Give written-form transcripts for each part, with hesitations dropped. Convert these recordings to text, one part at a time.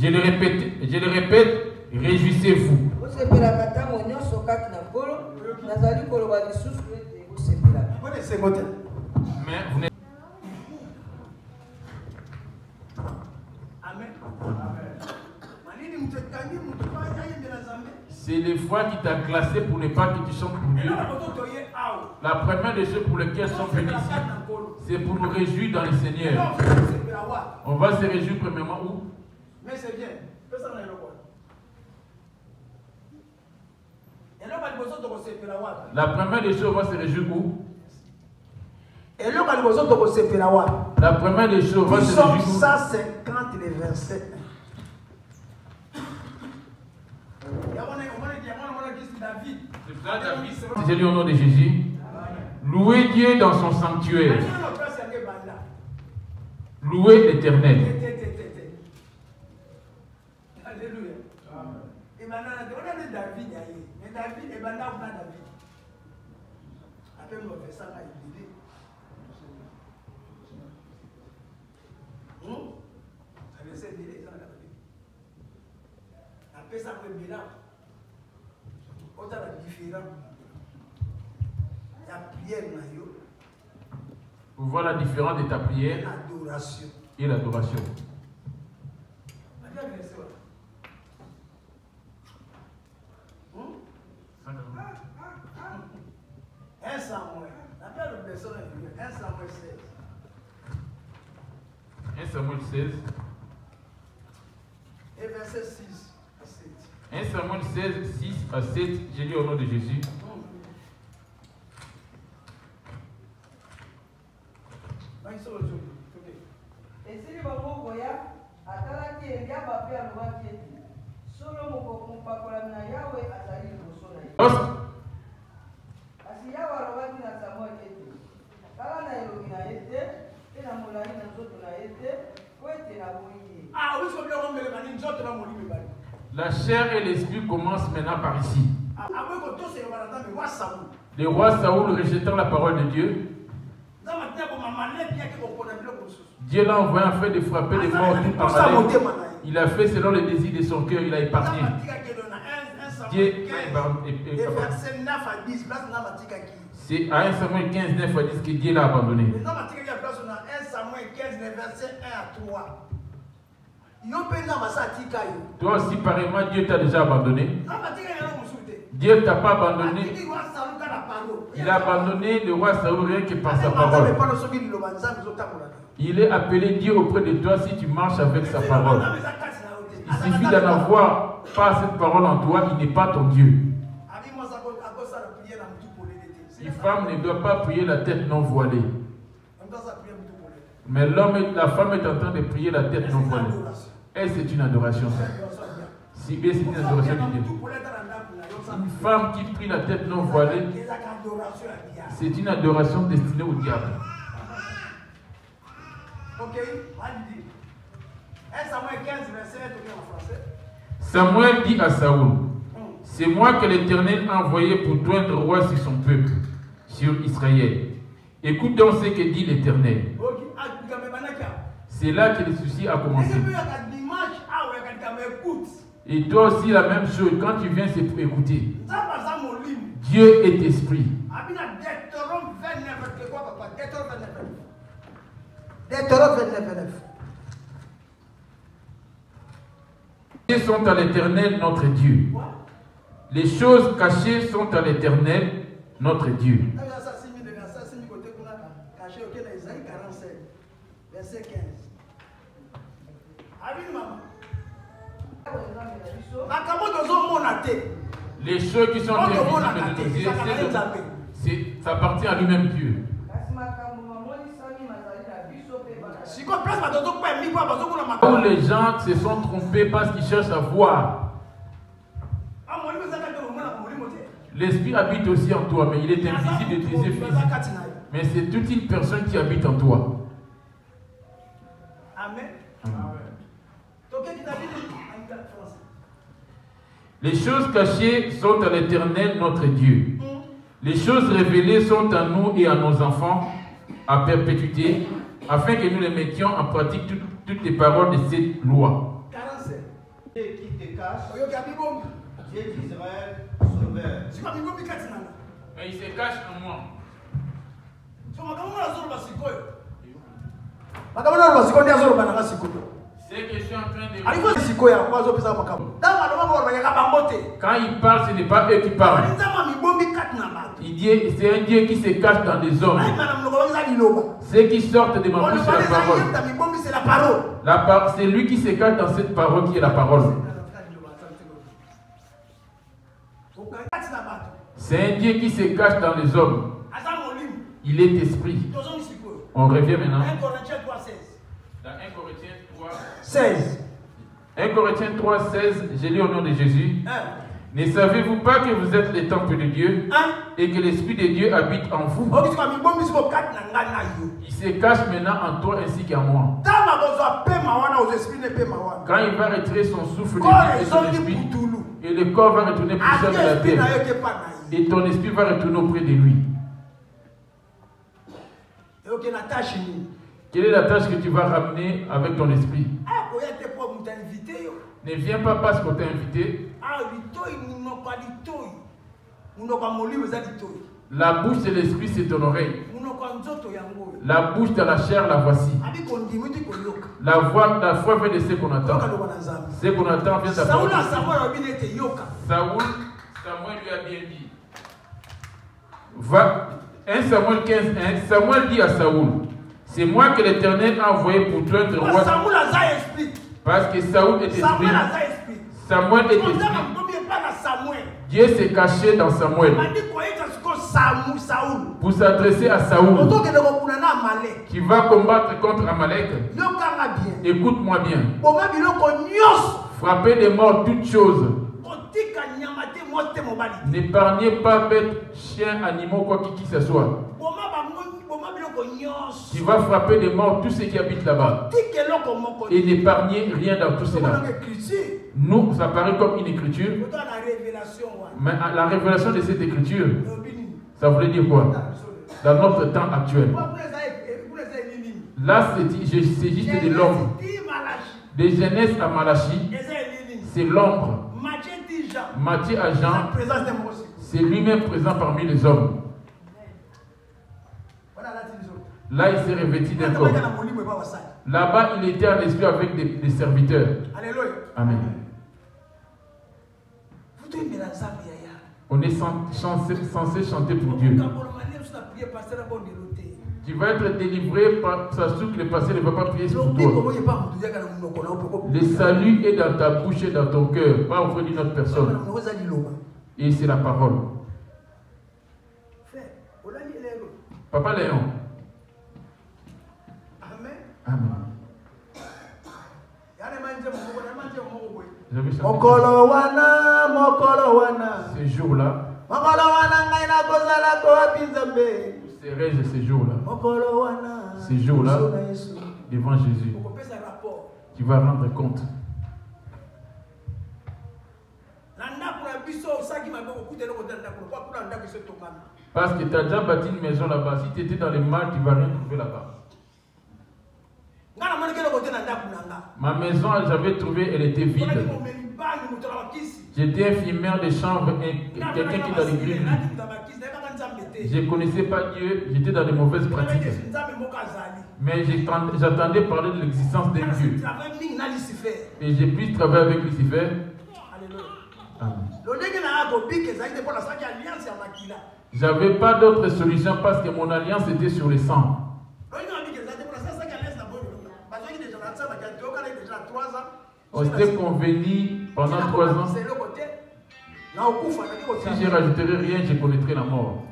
Je le répète, réjouissez-vous. Mais vous n'êtes c'est les fois qui t'a classé pour ne pas que tu chantes pour Dieu. La première des choses pour lesquelles nous sommes venus ici, c'est pour nous réjouir dans le Seigneur. On va se réjouir premièrement où? Mais c'est bien. La première des choses, on va se réjouir où? La première des choses, on va se réjouir où? 150 les versets. J'ai lu au nom de Jésus. Louez Dieu dans son sanctuaire. Louez l'Éternel. Alléluia. Et maintenant, on a David. Mais David, et maintenant, on a David. Après, on fait ça, il dit. Ça veut dire, après ça, on est là. On a la différence. La prière, vous voyez la différence de ta prière et l'adoration. Un Samuel. Un Samuel 16. 1 Samuel 16. Et verset 6 à 7. 1 Samuel 16, 6 à 7. J'ai lu au nom de Jésus. La chair et l'esprit commencent maintenant par ici. Le roi Saoul rejetant la parole de Dieu, Dieu l'a envoyé en fait de frapper les morts tout en allée. Il a fait selon le désir de son cœur, il a épargné. Dieu, c'est à 1 Samuel 15, 9 à 10 que Dieu l'a abandonné. Toi aussi, pareillement, Dieu t'a déjà abandonné. Dieu ne t'a pas abandonné. Il a abandonné le roi Saoul rien que par sa parole. Il est appelé Dieu auprès de toi si tu marches avec sa parole. Il suffit d'en avoir pas cette parole en toi, il n'est pas ton Dieu. Une femme ne doit pas prier la tête non voilée. Mais la femme est en train de prier la tête non voilée. Et c'est une adoration. Si bien c'est une adoration de Dieu. Une femme qui prie la tête non voilée, c'est une adoration destinée au diable. Ok, Samuel 15, verset 1 en français. Samuel dit à Saoul, c'est moi que l'Éternel a envoyé pour toi être roi sur son peuple, sur Israël. Écoute donc ce que dit l'Éternel. C'est là que le souci a commencé. Et toi aussi la même chose, quand tu viens c'est pour écouter. Dieu est esprit. Les choses sont à l'Éternel notre Dieu. Les choses cachées sont à l'Éternel notre Dieu. Les choses qui sont invisibles de nos yeux, ça appartient à lui-même Dieu. Où les gens se sont trompés parce qu'ils cherchent à voir. L'esprit habite aussi en toi, mais il est invisible de tes yeux physiques. Mais c'est toute une personne qui habite en toi. Amen. Les choses cachées sont à l'Éternel notre Dieu. Les choses révélées sont à nous et à nos enfants à perpétuité, afin que nous les mettions en pratique toutes les paroles de cette loi. qui te cache, Dieu d'Israël, sauveur. Mais il se cache en moi. C'est que je suis en train de... Quand il parle, ce n'est pas eux qui parlent. Il dit, c'est un Dieu qui se cache dans des hommes. Ceux qui sortent de ma bouche, c'est la parole. C'est lui qui se cache dans cette parole qui est la parole. C'est un Dieu qui se cache dans les hommes. Il est esprit. On revient maintenant. 1 Corinthiens 3:16. Dans 1 Corinthiens 3:16. 1 Corinthiens 3:16, j'ai lu au nom de Jésus. Ne savez-vous pas que vous êtes le temple de Dieu et que l'Esprit de Dieu habite en vous? Il se cache maintenant en toi ainsi qu'en moi. Quand il va retirer son souffle de vie et son esprit, et le corps va retourner plus de la terre, et ton esprit va retourner auprès de lui. Quelle est la tâche que tu vas ramener avec ton esprit? Ne viens pas parce qu'on t'a invité. La bouche de l'esprit, c'est ton oreille. La bouche de la chair, la voici. La foi vient de ce qu'on attend. Ce qu'on attend vient de la parole. Samuel lui a bien dit. 1 Samuel 15:1, Samuel dit à Saoul, c'est moi que l'Éternel a envoyé pour toi être roi. Parce que Saoul est esprit. Samuel est esprit. Dieu s'est caché dans Samuel pour s'adresser à Saoul qui va combattre contre Amalek. Écoute-moi bien. Frappez de mort toutes choses. N'épargnez pas bêtes, chiens, animaux, quoi qu'il ce soit. Tu vas frapper de mort tous ceux qui habitent là-bas. Et n'épargnez rien dans tout cela. Nous, ça paraît comme une écriture. Mais la révélation de cette écriture, ça voulait dire quoi? Dans notre temps actuel. Là, c'est juste de l'ombre. De Genèse à Malachie, c'est l'ombre. Matthieu à Jean, c'est lui-même présent parmi les hommes. Là, il s'est revêtu d'un corps. Là-bas, il était en esprit avec des serviteurs. Amen. On est censé chanter pour Dieu. Tu vas être délivré par ça, sûr que le passé ne va pas prier pour toi. Le salut est dans ta bouche et dans ton cœur, pas auprès d'une autre personne. Et c'est la parole. Papa Léon. Amen. Ces jours-là, serai-je ces jours-là, devant Jésus, tu vas rendre compte. Parce que tu as déjà bâti une maison là-bas. Si tu étais dans le mal, tu ne vas rien trouver là-bas. Ma maison, j'avais trouvé, elle était vide. J'étais infirmière de chambre et quelqu'un qui est dans l'église. Je ne connaissais pas Dieu, j'étais dans de mauvaises pratiques. Mais j'attendais parler de l'existence d'un Dieu. Et j'ai pu travailler avec Lucifer. J'avais pas d'autre solution parce que mon alliance était sur le sang. On s'était convenu pendant 3 ans. Si je rajouterai rien, je connaîtrai la mort.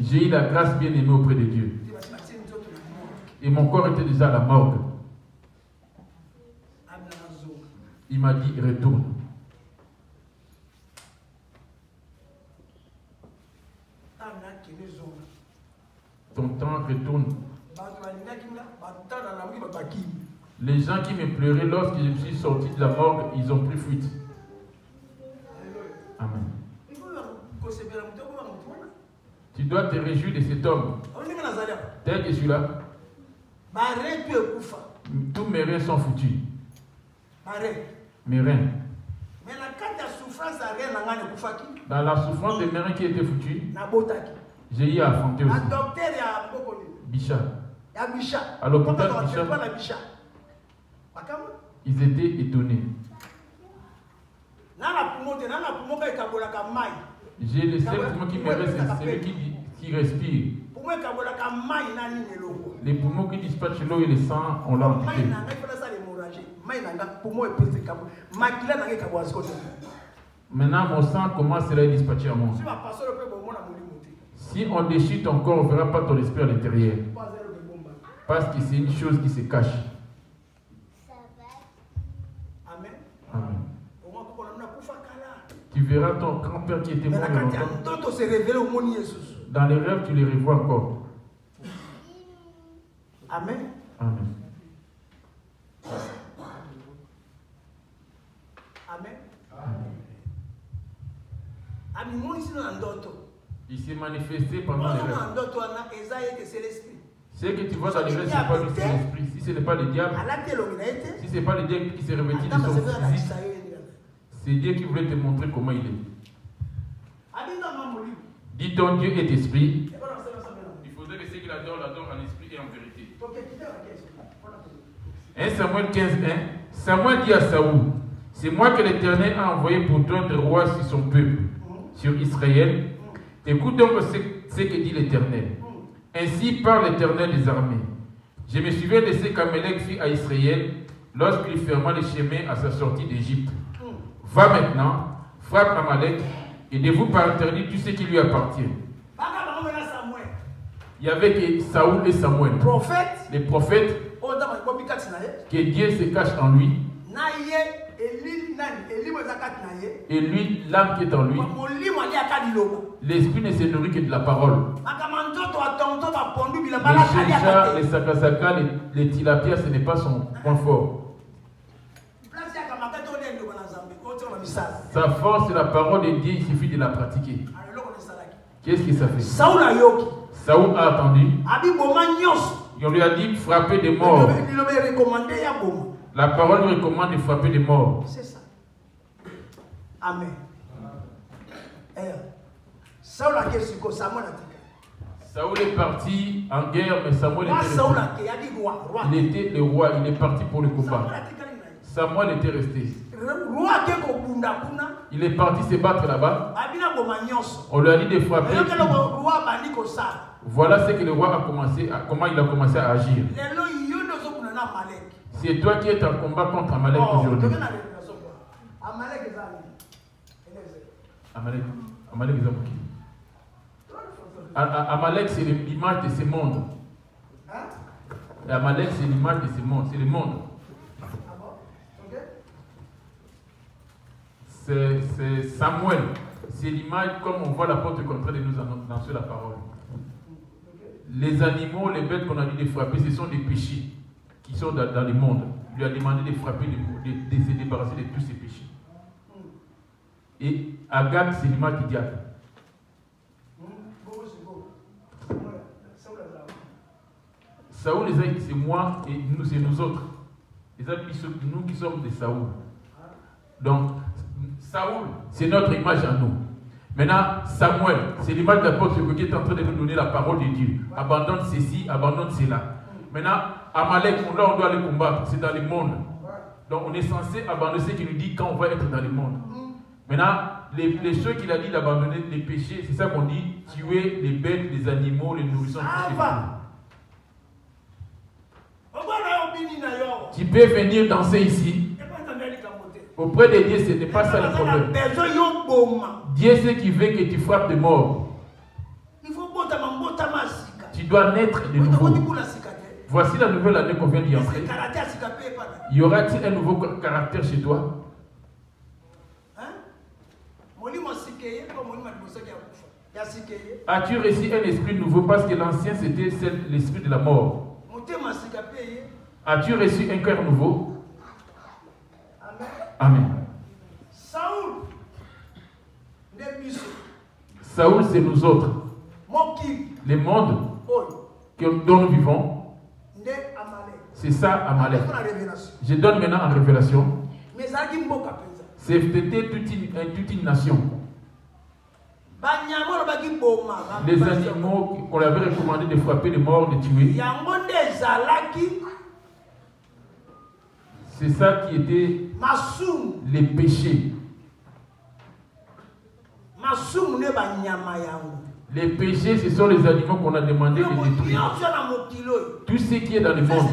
J'ai eu la grâce bien aimée auprès de Dieu. Et mon corps était déjà à la morgue. Il m'a dit, retourne. Ton temps retourne. Les gens qui me pleuraient lorsque je suis sorti de la morgue, ils ont pris fuite. Amen. Tu dois te réjouir de cet homme. Tel que celui-là. Tous mes reins sont foutus. Mes reins. Dans la souffrance de mes reins qui étaient foutus, j'ai eu à affronter aussi. Bichat. À l'hôpital Bichat, ils étaient étonnés. J'ai le seul poumon qui me reste, c'est celui qui respire. Les poumons qui dispatchent l'eau et le sang, on l'a amputé. Maintenant, mon sang commence à dispatcher à moi. Si on déchire ton corps, on ne verra pas ton esprit à l'intérieur. Parce que c'est une chose qui se cache. Amen. Amen. Tu verras ton grand-père qui était mort longtemps. Dans les rêves, tu les revois encore. Amen. Amen. Amen. Il s'est manifesté pendant les rêves. Ce que tu vois dans les rêves, ce n'est pas juste l'esprit. Si ce n'est pas le diable, si ce n'est pas le diable qui s'est revêtu de son physique, c'est Dieu qui voulait te montrer comment il est. Dis donc, Dieu est esprit. Il faudrait que ce qu'il adore, l'adore en esprit et en vérité. 1 Samuel 15:1. Samuel dit à Saoul, c'est moi que l'Éternel a envoyé pour toi de roi sur son peuple, sur Israël. Écoute donc ce que dit l'Éternel. Ainsi parle l'Éternel des armées. Je me souviens de ce qu'Amalek fit à Israël lorsqu'il ferma les chemins à sa sortie d'Égypte. Va maintenant, frappe Amalek et de vous par interdit tout ce qui lui appartient. Il y avait que Saoul et Samuel, les prophètes, que Dieu se cache en lui. Et lui, l'âme qui est en lui, l'esprit ne se nourrit que de la parole. Les chéchas, les sakasaka, les tilapias, ce n'est pas son point fort. Sa force, c'est la parole de Dieu, il suffit de la pratiquer. Qu'est-ce que ça fait? Saoul a attendu. On lui a dit frapper des morts. La parole lui recommande de frapper des morts. C'est ça. Amen. Saoul est parti en guerre, mais Samuel était resté. Il était le roi, il est parti pour le combat. Samuel était resté. Il est parti se battre là-bas. On lui a dit de frapper. Voilà ce que le roi a commencé à, comment il a commencé à agir. C'est toi qui es en combat contre Amalek aujourd'hui. Amalek, c'est l'image de ce monde. Amalek, c'est l'image de ce monde. C'est le monde. C'est Samuel. C'est l'image comme on voit l'apôtre contraire de nous annoncer la parole. Les animaux, les bêtes qu'on a dit de frapper, ce sont des péchés qui sont dans le monde. Il lui a demandé de frapper, de se débarrasser de tous ces péchés. Et Agag, c'est l'image du diable. Saoul, c'est moi et nous, c'est nous autres. Les amis, nous qui sommes des Saoul. Donc, Saoul, c'est notre image à nous. Maintenant, Samuel, c'est l'image de l'apôtre qui est en train de nous donner la parole de Dieu. Abandonne ceci, abandonne cela. Maintenant, Amalek, on doit aller combattre, c'est dans le monde. Donc on est censé abandonner ce qu'il nous dit quand on va être dans le monde. Maintenant, les choses qu'il a dit d'abandonner les péchés, c'est ça qu'on dit, tuer les bêtes, les animaux, les nourrissons. Tu peux venir danser ici. Auprès de Dieu, ce n'est pas ça le problème. Dieu sait qu'il veut que tu frappes de mort. Tu dois naître de nouveau. Voici la nouvelle année qu'on vient d'y entrer. Y aura-t-il un nouveau caractère chez toi? As-tu reçu un esprit nouveau parce que l'ancien c'était l'esprit de la mort? As-tu reçu un cœur nouveau? Amen. Saoul, c'est nous autres. Les mondes dont nous vivons, C'est ça, Amalek. Je donne maintenant en révélation. C'était toute une nation. Les animaux qu'on avait recommandé de frapper, de mort, de tuer. C'est ça qui était les péchés. Les péchés, ce sont les animaux qu'on a demandé de détruire. Tout ce qui est dans le monde.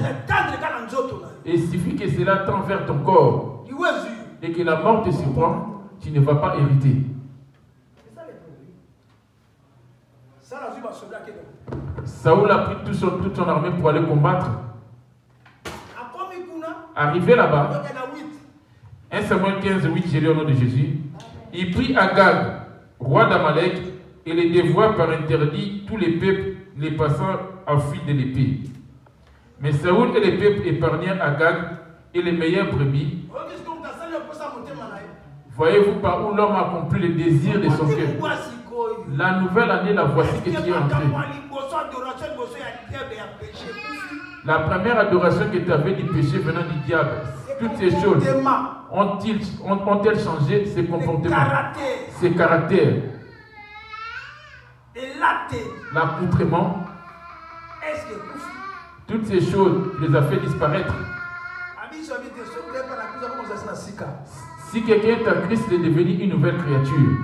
Et il suffit que cela tend vers ton corps et que la mort te surprend, tu ne vas pas hériter. Saoul a pris toute son armée pour aller combattre. Arrivé là-bas, 1 Samuel 15, 8, j'ai lu au nom de Jésus. Il prit Agag, roi d'Amalek, et les dévoie par interdit tous les peuples, les passants à fuite de l'épée. Mais Saoul et les peuples épargnèrent Agag et les meilleures brebis. Voyez-vous par où l'homme a accompli le désir de son cœur. La nouvelle année, la voici que tu es entré. La première adoration que tu avais du péché venant du diable, toutes ces choses ont-elles changé ses comportements, ses caractères, l'accoutrement? Toutes ces choses les a fait disparaître. Si quelqu'un est en Christ, il est devenu une nouvelle créature.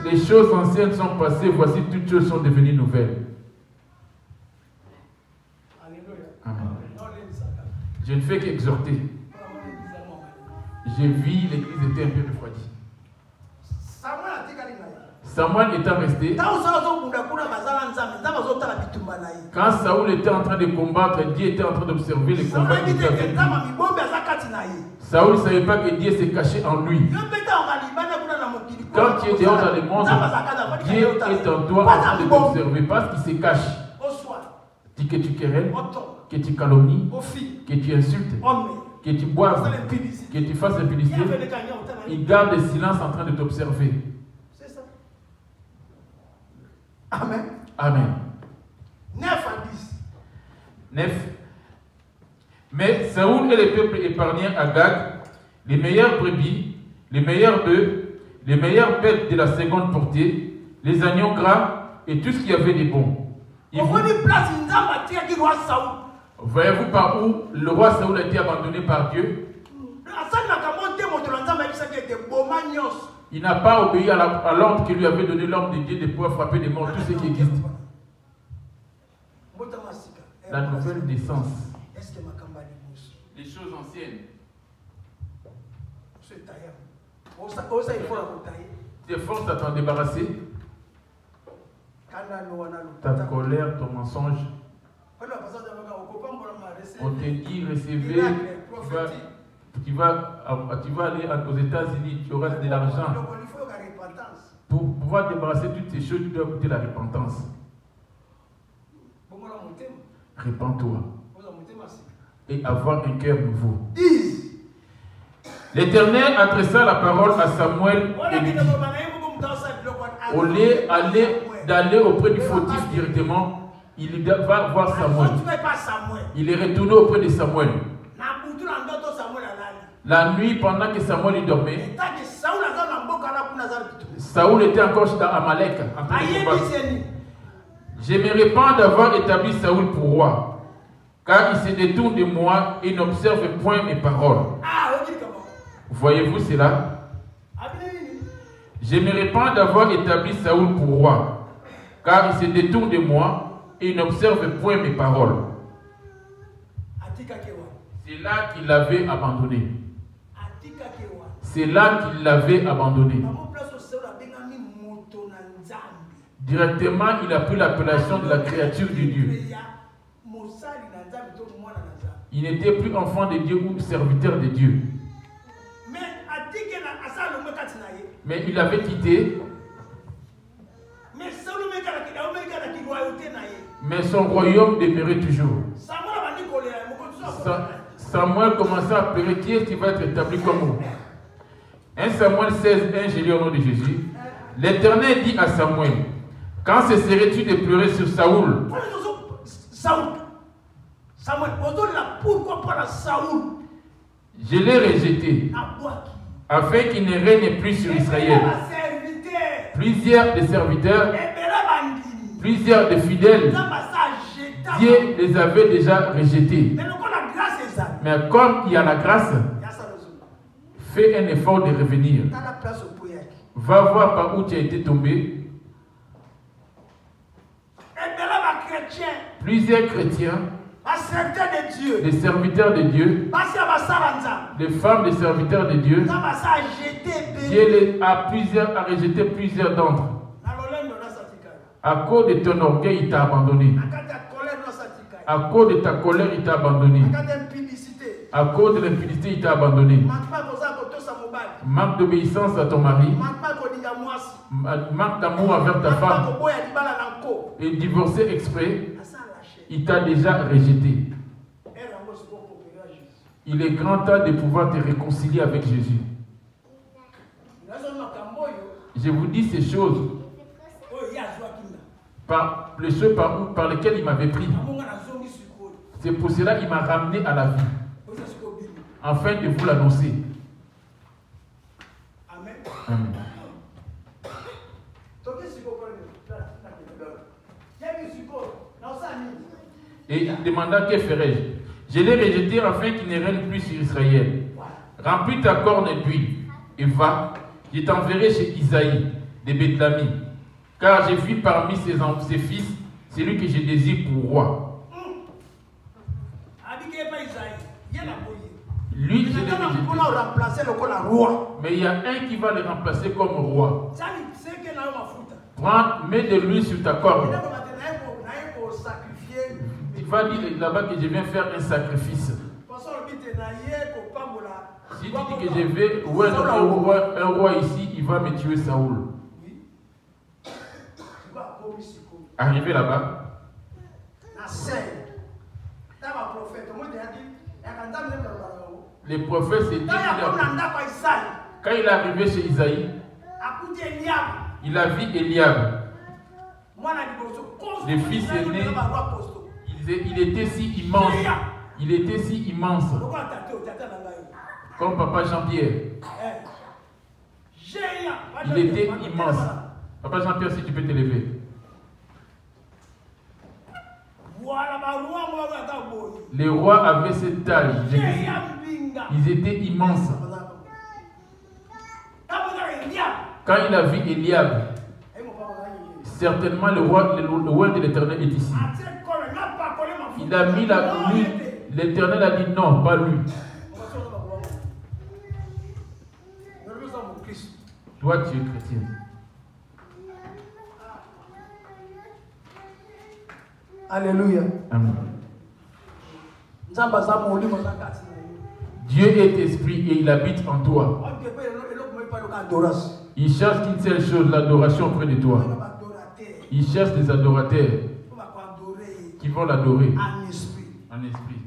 Les choses anciennes sont passées, voici toutes choses sont devenues nouvelles. Amen. Je ne fais qu'exhorter. J'ai vu l'église était un peu refroidie. Samuel étant resté, quand Saoul était en train de combattre, Dieu était en train d'observer les combats. Saoul ne savait pas que Dieu s'est caché en lui. Quand tu es dehors dans le monde, Dieu est en toi en train de t'observer parce qu'il se cache. Dis que tu querelles, que tu calomnies, que tu insultes, que tu boives, que tu fasses impudicité. Il garde le silence en train de t'observer. C'est ça. Amen. Amen. 9 à 10. 9. Mais Saoul et les peuples épargnèrent Agag, les meilleures brebis, les meilleurs bœufs, les meilleures bêtes de la seconde portée, les agneaux gras et tout ce qu'il y avait de bon. Voyez-vous par où le roi Saoul a été abandonné par Dieu? Il n'a pas obéi à l'ordre que lui avait donné l'homme de Dieu de pouvoir frapper des morts, tout ce qui existe. La nouvelle naissance. Les choses anciennes. Tu es force à t'en débarrasser. Ta colère, ton mensonge. On te dit, recevez, tu vas aller aux États-Unis, tu auras de l'argent. Pour pouvoir débarrasser toutes ces choses, tu dois goûter la repentance. Répands-toi. Et avoir un cœur nouveau. L'Éternel adressa la parole à Samuel et lui dit, au lieu d'aller auprès du fautif directement, il va voir Samuel. Il est retourné auprès de Samuel. La nuit, pendant que Samuel dormait, Saoul était encore dans Amalek. Je me répands d'avoir établi Saoul pour roi, car il se détourne de moi et n'observe point mes paroles. Voyez-vous cela? Je me répands d'avoir établi Saoul pour roi, car il se détourne de moi et n'observe point mes paroles. C'est là qu'il l'avait abandonné. C'est là qu'il l'avait abandonné. Directement, il a pris l'appellation de la créature de Dieu. Il n'était plus enfant de Dieu ou serviteur de Dieu. Mais il avait quitté. Mais son royaume demeurait toujours. Samuel commença à pleurer. Qui est-ce qui va être établi comme vous? 1 Samuel 16, 1, j'ai lu au nom de Jésus. L'Éternel dit à Samuel, quand cesserais-tu de pleurer sur Saoul? Je l'ai rejeté afin qu'il ne règne plus sur Israël. Plusieurs des serviteurs, plusieurs des fidèles, Dieu les avait déjà rejetés. Mais comme il y a la grâce, fais un effort de revenir. Va voir par où tu as été tombé. Plusieurs chrétiens, des serviteurs de Dieu, des femmes des serviteurs de Dieu, Dieu a rejeté plusieurs d'entre eux. À cause de ton orgueil, il t'a abandonné. À cause de ta colère, il t'a abandonné. À cause de l'impudicité, il t'a abandonné. Manque d'obéissance à ton mari. Manque d'amour envers ta femme. Et divorcé exprès, il t'a déjà rejeté. Il est grand temps de pouvoir te réconcilier avec Jésus. Je vous dis ces choses par les choses par lesquelles il m'avait pris. C'est pour cela qu'il m'a ramené à la vie, afin de vous l'annoncer. Amen. Amen. Et il demanda: que ferais-je? Je l'ai rejeté afin qu'il ne règne plus sur Israël. Remplis ta corne d'huile et va, je t'enverrai chez Isaïe de Bethléem, car j'ai vu parmi ses fils celui que je désire pour roi. Lui, je l'ai rejeté. Mais il y a un qui va le remplacer comme roi. Prends, mets de l'huile sur ta corne. Tu vas dire là-bas que je viens faire un sacrifice. Si tu dis que je vais, ouais, un roi ici, il va me tuer Saoul. Arrivé là-bas, les prophètes s'est dit, quand il est arrivé chez Isaïe, il a vu Eliab, le fils aîné. Il était si immense. Il était si immense. Comme papa Jean-Pierre. Il était immense. Papa Jean-Pierre, si tu peux te lever. Les rois avaient cette taille. Ils étaient immenses. Quand il a vu Eliab, certainement le roi de l'Éternel est ici. Il a mis la lui. L'Éternel a dit non, pas lui. Toi, tu es chrétien. Alléluia. Amen. Dieu est esprit et il habite en toi. Il cherche qu'une seule chose, l'adoration auprès de toi. Il cherche des adorateurs qui vont l'adorer en esprit.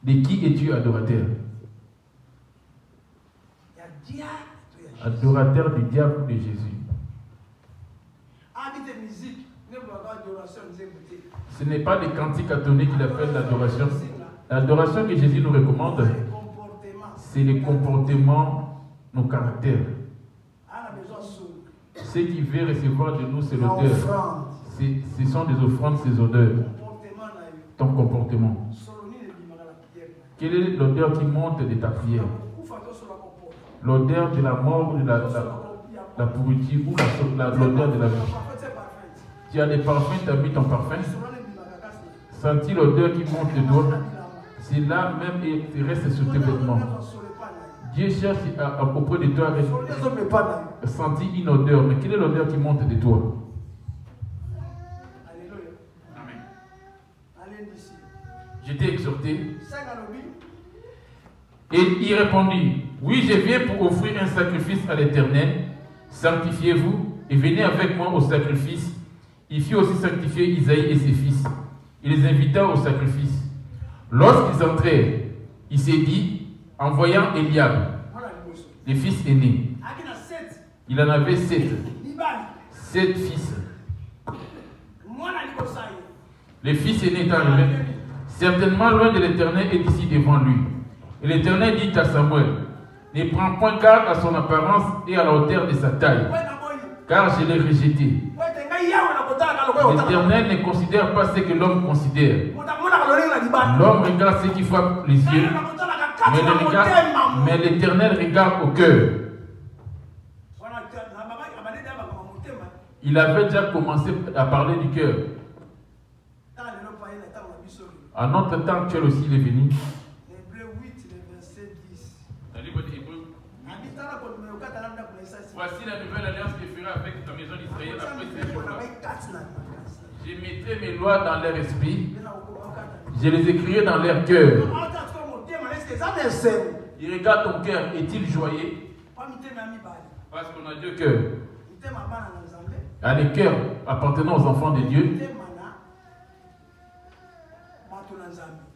De qui es-tu adorateur? Adorateur du diable ou de Jésus? Ce n'est pas des cantiques à donner qu'il appelle l'adoration. L'adoration que Jésus nous recommande, c'est le comportement, nos caractères. Ce qui veut recevoir de nous, c'est l'odeur. Ce sont des offrandes, ces odeurs. Ton comportement. Quelle est l'odeur qui monte de ta prière? L'odeur de la mort ou de la pourriture ou l'odeur de la vie? Tu as des parfums, tu as mis ton parfum. Sentis l'odeur qui monte de toi. C'est là même et tu restes sur tes vêtements. Dieu cherche auprès de toi à sentir une odeur. Mais quelle est l'odeur qui monte de toi? Je t'ai exhorté. Et il répondit: oui, je viens pour offrir un sacrifice à l'Éternel. Sanctifiez-vous et venez avec moi au sacrifice. Il fit aussi sanctifier Isaïe et ses fils. Il les invita au sacrifice. Lorsqu'ils entrèrent, il s'est dit, en voyant Eliab, les fils aînés, il en avait 7 fils. Le fils aîné est arrivé. Certainement, loin de l'Éternel est ici devant lui. Et l'Éternel dit à Samuel, ne prends point garde à son apparence et à la hauteur de sa taille, car je l'ai rejeté. L'Éternel ne considère pas ce que l'homme considère. L'homme regarde ce qui frappe les yeux, mais l'Éternel regarde au cœur. Il avait déjà commencé à parler du cœur. À notre temps actuel aussi, il est venu. Hébreux 8, le verset 10. Dans le livre d'Hébreux. Voici la nouvelle alliance que je ferai avec ta maison d'Israël après ces jours-là. Je mettrai mes lois dans leur esprit. Je les écrirai dans leur cœur. Il regarde ton cœur, est-il joyeux? Parce qu'on a deux cœurs. Il y a les cœurs appartenant aux enfants de Dieu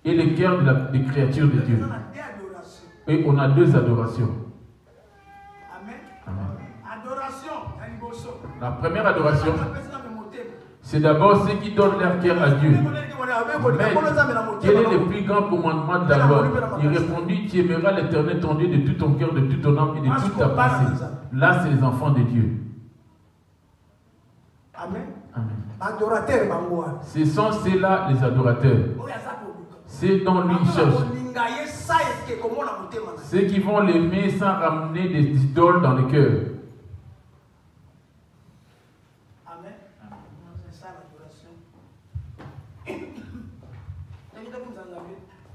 et les cœurs des créatures de Dieu. Et on a deux adorations. Amen. La première adoration, c'est d'abord ceux qui donnent leur cœur à Dieu. Mais quel est le plus grand commandement de la loi? Il répondit, tu aimeras l'Éternel ton Dieu de tout ton cœur, de toute ton âme et de toute ta pensée. Là, c'est les enfants de Dieu. Amen. Amen. Ce sont ceux-là les adorateurs. C'est dont lui cherche. Ceux qui vont l'aimer sans ramener des idoles dans le cœur. Amen. C'est ça l'adoration.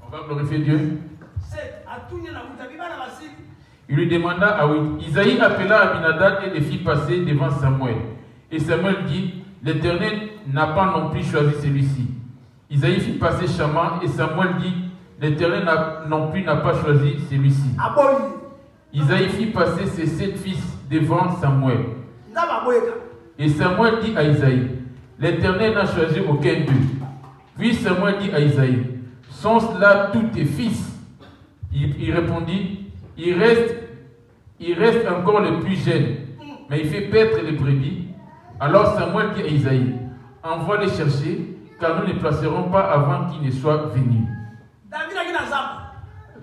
On va glorifier Dieu. Il lui demanda à Isaïe appela Abinadab et les fit passer devant Samuel. Et Samuel dit, l'Éternel n'a pas non plus choisi celui-ci. Isaïe fit passer Shama et Samuel dit, l'Éternel non plus n'a pas choisi celui-ci. Isaïe fit passer ses 7 fils devant Samuel. Et Samuel dit à Isaïe, l'Éternel n'a choisi aucun d'eux. Puis Samuel dit à Isaïe, sont-ce là tous tes fils? Il répondit, il reste encore le plus jeune, mais il fait paître les brebis. Alors Samuel dit à Isaïe, envoie les chercher, car nous ne placerons pas avant qu'il ne soit venu.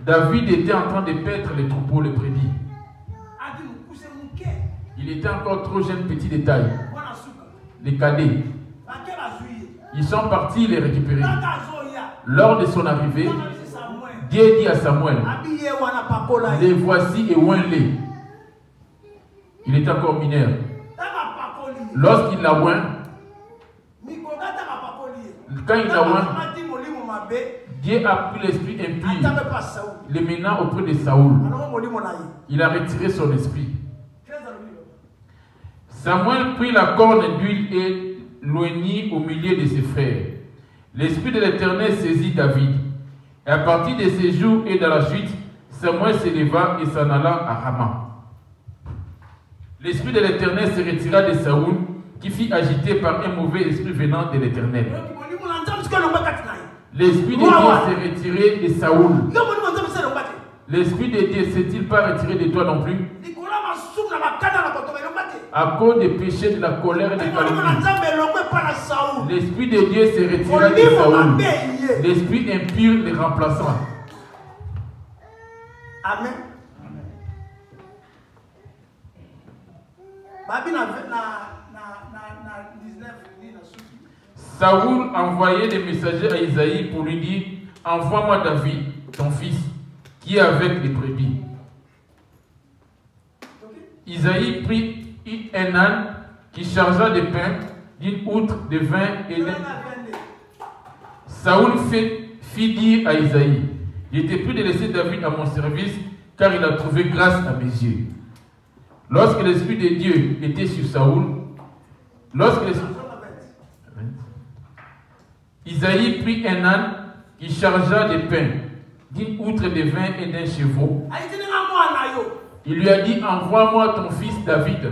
David était en train de paître les troupeaux, les brebis. Il était encore trop jeune, petit de taille. Les cadets. Ils sont partis les récupérer. Lors de son arrivée, Dieu dit à Samuel, les voici et oins-les. Il était encore mineur. Lorsqu'il l'a oint, quand il l'a oint, Dieu a pris l'esprit impur, le menant auprès de Saoul. Il a retiré son esprit. Samuel prit la corne d'huile et l'oignit au milieu de ses frères. L'esprit de l'Éternel saisit David. Et à partir de ces jours et de la suite, Samuel s'éleva et s'en alla à Rama. L'esprit de l'Éternel se retira de Saoul, qui fut agité par un mauvais esprit venant de l'Éternel. L'esprit de Dieu s'est retiré de Saoul. L'esprit de Dieu s'est-il pas retiré de toi non plus? À cause des péchés de la colère et des calomnies. L'esprit de Dieu s'est retiré de Saoul. L'esprit impur les remplaçant. Amen. Saoul envoyait des messagers à Isaïe pour lui dire, envoie-moi David, ton fils, qui est avec les brebis. Isaïe prit un âne qui chargea de pain, d'une outre, de vin et de... Saoul fit dire à Isaïe, il était pris de laisser David à mon service, car il a trouvé grâce à mes yeux. Lorsque l'Esprit de Dieu était sur Saoul, Isaïe prit un âne qui chargea de pain, d'une outre de vin et d'un chevreau. Il lui a dit, envoie-moi ton fils David.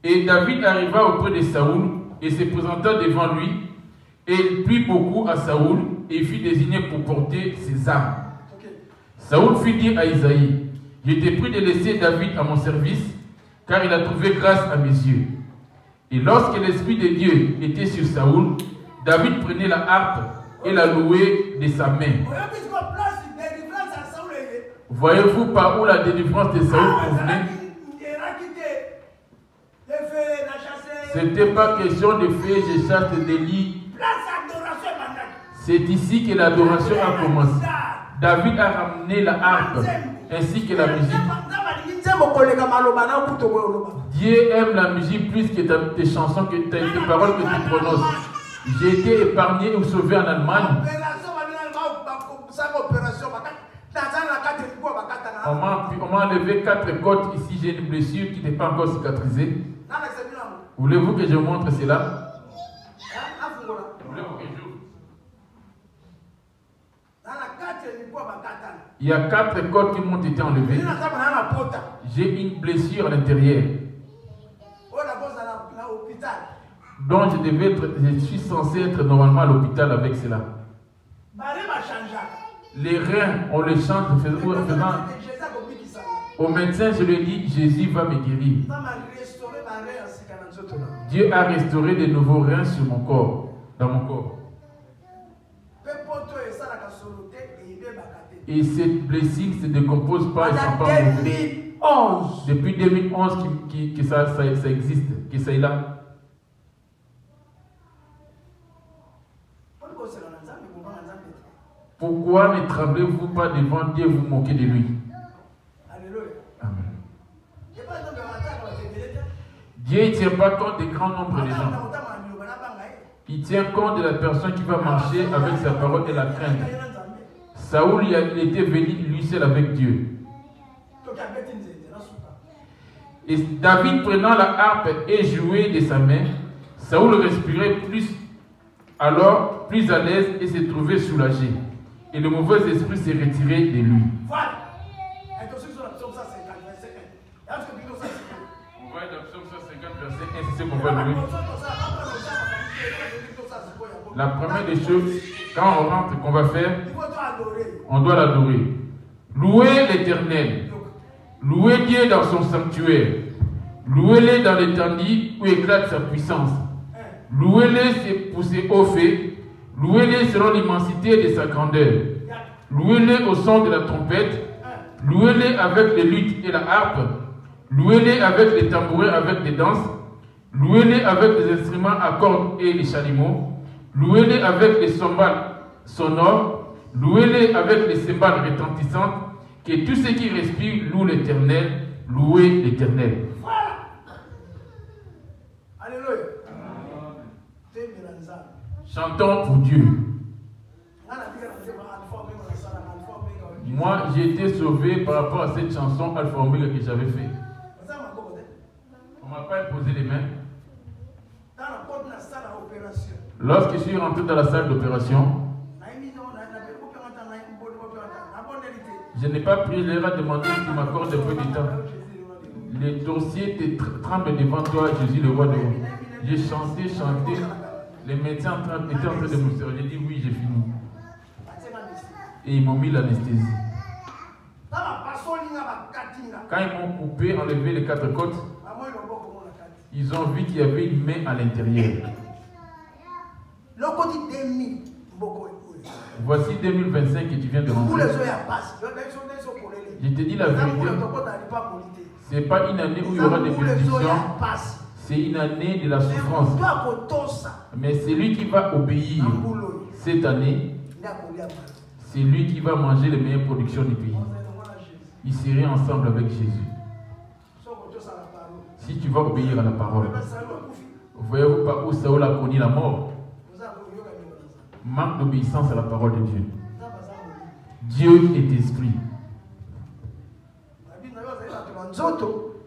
Et David arriva auprès de Saoul et se présenta devant lui. Et il plut beaucoup à Saoul et fut désigné pour porter ses armes. Saoul fit dire à Isaïe, je t'ai pris de laisser David à mon service, car il a trouvé grâce à mes yeux. Et lorsque l'Esprit de Dieu était sur Saoul, David prenait la harpe et la louait de sa main. Voyez-vous par où la délivrance de Saoul provenait? Ce n'était pas question de faire je chasse des lits. C'est ici que l'adoration a commencé. David a ramené la harpe ainsi que la musique. Dieu aime la musique plus que tes chansons, que tes paroles que tu prononces. J'ai été épargné ou sauvé en Allemagne. On m'a enlevé 4 côtes. Ici, j'ai une blessure qui n'est pas encore cicatrisée. Voulez-vous que je vous montre cela? Voulez-vous que je... Il y a 4 côtes qui m'ont été enlevées. J'ai une blessure à l'intérieur. Donc je suis censé être normalement à l'hôpital avec cela. Les reins, on les chante en faisant. Au médecin, je lui ai dit, Jésus va me guérir. Dieu a restauré de nouveaux reins sur mon corps, dans mon corps. Et cette blessure ne se décompose pas et ne sont pas mauvais. Depuis 2011 que ça existe, que ça est là. Pourquoi ne tremblez-vous pas devant Dieu et vous moquez de lui? Amen. Dieu ne tient pas compte des grands nombres de gens. Il tient compte de la personne qui va marcher avec sa parole et la crainte. Saoul, il était venu lui seul avec Dieu. Et David prenant la harpe et jouait de sa main, Saoul respirait plus à l'aise et se trouvait soulagé. Et le mauvais esprit s'est retiré de lui. Voilà. On va être dans Psaume 150, verset 1, c'est ce qu'on va lire. La première des choses, quand on rentre, qu'on va faire, on doit l'adorer. Louez l'Éternel. Louez Dieu dans son sanctuaire. Louez-le dans l'étendue où éclate sa puissance. Louez-le pour ses hauts faits. Louez-le selon l'immensité de sa grandeur. Louez-le au son de la trompette. Louez-le avec les luttes et la harpe. Louez-le avec les tambourins, avec les danses. Louez-le avec les instruments à cordes et les chalumeaux. Louez-le avec les cymbales sonores. Louez-le avec les cymbales retentissantes. Que tous ceux qui respirent louent l'Éternel. Louez l'Éternel. Alléluia. Chantons pour Dieu. Moi, j'ai été sauvé par rapport à cette chanson Alpha Omega que j'avais fait. On ne m'a pas imposé les mains. Lorsque je suis rentré dans la salle d'opération, je n'ai pas pris l'air à demander qu'il m'accorde un peu de temps. Les dossiers tremblent devant toi, Jésus, le roi de roi. J'ai chanté. Les médecins étaient en train de me servir. J'ai dit oui, j'ai fini. Et ils m'ont mis l'anesthésie. Quand ils m'ont coupé, enlevé les 4 côtes, ils ont vu qu'il y avait une main à l'intérieur. Voici 2025 que tu viens de rentrer. Je te dis la vérité. Ce n'est pas une année où il y aura des bénédictions. C'est une année de la souffrance. Mais c'est lui qui va obéir cette année. C'est lui qui va manger les meilleures productions du pays. Il serait ensemble avec Jésus. Si tu vas obéir à la parole. Voyez-vous pas où Saoul a connu la mort? Manque d'obéissance à la parole de Dieu. Dieu est esprit.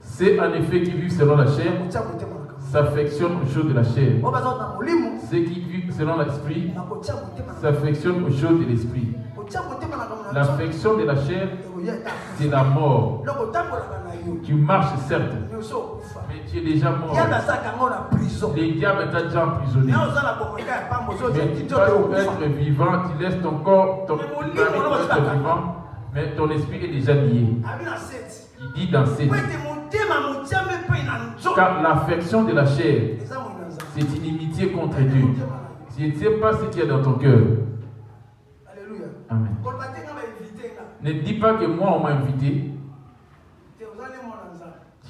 C'est en effet qui vivent selon la chair s'affectionnent aux choses de la chair. Ceux qui vivent selon l'esprit s'affectionnent aux choses de l'esprit. L'affection de la chair, c'est la mort. Tu marches certes, mais tu es déjà mort. Les diables t'ont déjà emprisonné. Mais tu peux être vivant, tu laisses ton corps, ton mari être vivant, mais ton esprit est déjà lié. Il dit dans 7. Car l'affection de la chair, c'est une inimitié contre Dieu. Je ne sais pas ce qu'il y a dans ton cœur. Alléluia. Amen. Ne dis pas que moi on m'a invité.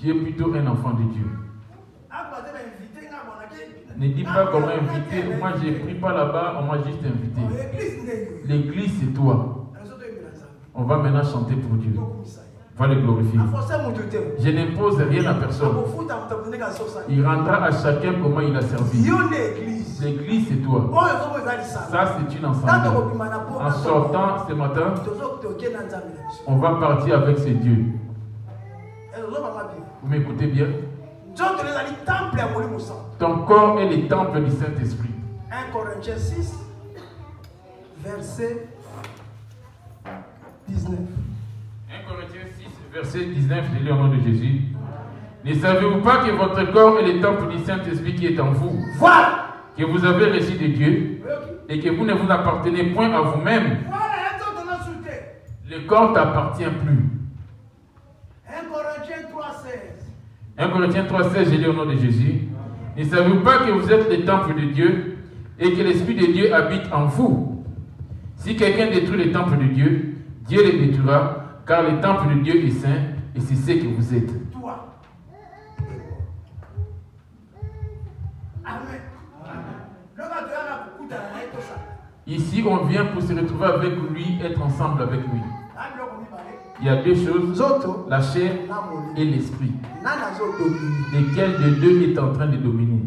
Tu es plutôt un enfant de Dieu. Ne dis pas qu'on m'a invité. Moi je n'ai pris pas là-bas, on m'a juste invité. L'église c'est toi. On va maintenant chanter pour Dieu. Va le glorifier. Je n'impose rien à personne. Il rendra à chacun comment il a servi. L'église c'est toi. Ça c'est une ensemble. En sortant ce matin, on va partir avec ces dieux. Vous m'écoutez bien? Ton corps est le temple du Saint-Esprit. 1 Corinthiens 6, verset 19. 1 Corinthiens 6, verset 19, je lis au nom de Jésus. Ne savez-vous pas que votre corps est le temple du Saint-Esprit qui est en vous? Voilà. Que vous avez reçu de Dieu et que vous ne vous appartenez point à vous-même. Le corps ne t'appartient plus. 1 Corinthiens 3,16. 1 Corinthiens 3,16, je lis au nom de Jésus. Ne savez-vous pas que vous êtes le temple de Dieu et que l'Esprit de Dieu habite en vous? Si quelqu'un détruit le temple de Dieu, Dieu le détruira, car le temple de Dieu est saint et c'est ce que vous êtes. Toi. Amen. Ici, on vient pour se retrouver avec lui, être ensemble avec lui. Il y a deux choses, la chair et l'esprit. Lesquels de deux est en train de dominer.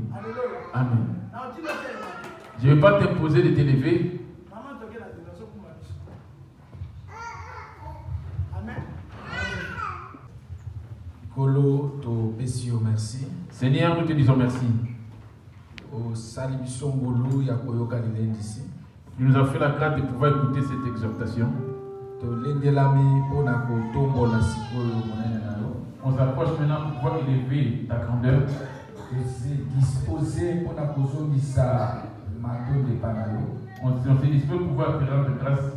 Amen. Je ne vais pas t'imposer de t'élever. Kolo to Pesio, merci. Seigneur, nous te disons merci. Au Salibison Golo, Yakoyoka d'ici. Tu nous as fait la grâce de pouvoir écouter cette exhortation. On s'approche maintenant pour pouvoir élever ta grandeur. Disposé pour la cause de sa mato de Panalo. On s'est disposé pour pouvoir te rendre grâce.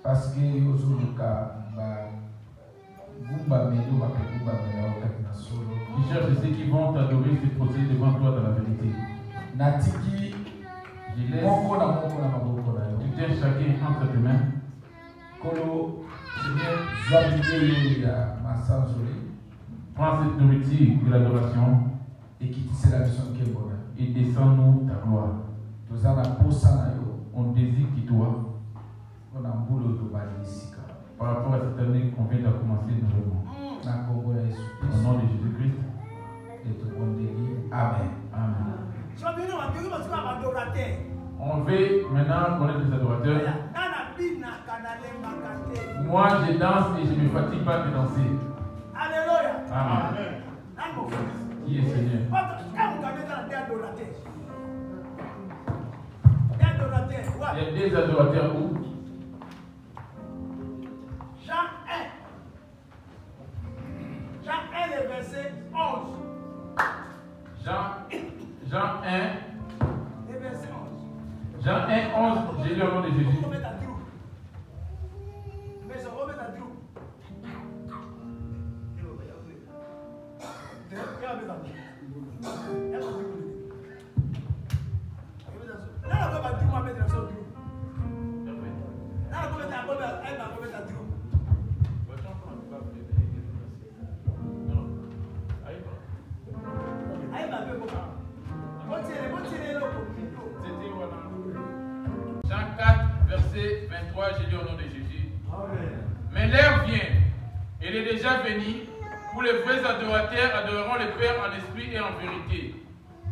Parce que ils cherchent ceux qui vont t'adorer, se procéder devant toi dans la vérité. Natiki, je laisse tout un chacun entre tes mains. Kolo, Seigneur, prends cette nourriture de l'adoration et qui tisse la mission qui est bonne. Et descends-nous ta gloire. On désire qui toi. Par rapport à cette année qu'on vient de commencer nouvellement. Au nom de Jésus-Christ. Amen. Amen. On veut maintenant connaître les adorateurs. Moi je danse et je ne me fatigue pas de danser. Alléluia. Amen. Qui est Seigneur? Il y a des adorateurs où? Jean 1, le verset 11. Jean 1. Le verset 11. Jean 1, 11, j'ai lu au nom de Jésus. Jean 4, verset 23, j'ai lu au nom de Jésus. Mais l'heure vient, et il est déjà venu, où les vrais adorateurs adoreront le Père en esprit et en vérité.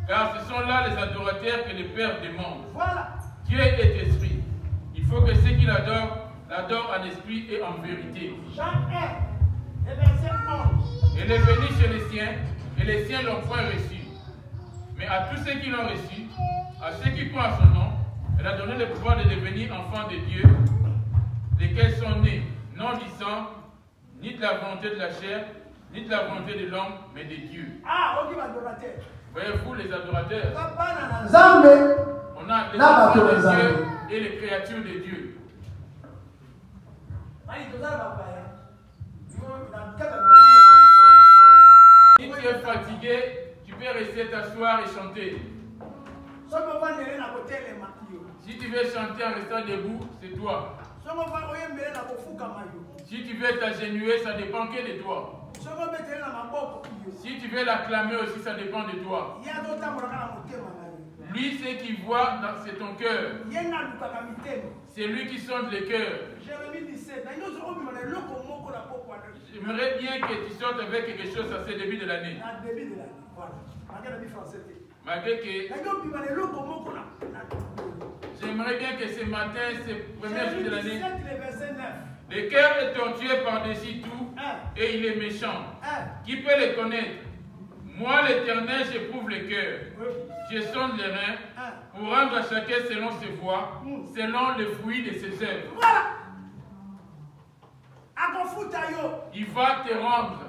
Car ce sont là les adorateurs que le Père demande. Voilà. Dieu est esprit. Il faut que ceux qui l'adorent, l'adorent en esprit et en vérité. Jean 1, le verset 11. Il est venu chez les siens, et les siens l'ont point reçu. Mais à tous ceux qui l'ont reçu, à ceux qui croient à son nom, il a donné le pouvoir de devenir enfants de Dieu, lesquels sont nés, non du sang, ni de la volonté de la chair, ni de la volonté de l'homme, mais de Dieu. Ah, on dit adorateur. Voyez-vous les adorateurs? On a les enfants de Dieu et les créatures de Dieu. rester t'asseoir et chanter. Si tu veux chanter en restant debout, c'est toi. Si tu veux t'agenouiller, ça dépend que de toi. Si tu veux l'acclamer aussi, ça dépend de toi. Lui, ce qu'il voit, c'est ton cœur. C'est lui qui sonde le cœur. J'aimerais bien que tu sortes avec quelque chose à ce début de l'année. Malgré que j'aimerais bien que ce matin, ce premier jour de l'année, le cœur est tortueux par-dessus tout et il est méchant. Qui peut le connaître? Moi, l'Éternel, j'éprouve le cœur. Je sonde les reins pour rendre à chacun selon ses voies, selon le fruit de ses œuvres. Voilà. Il va te rendre.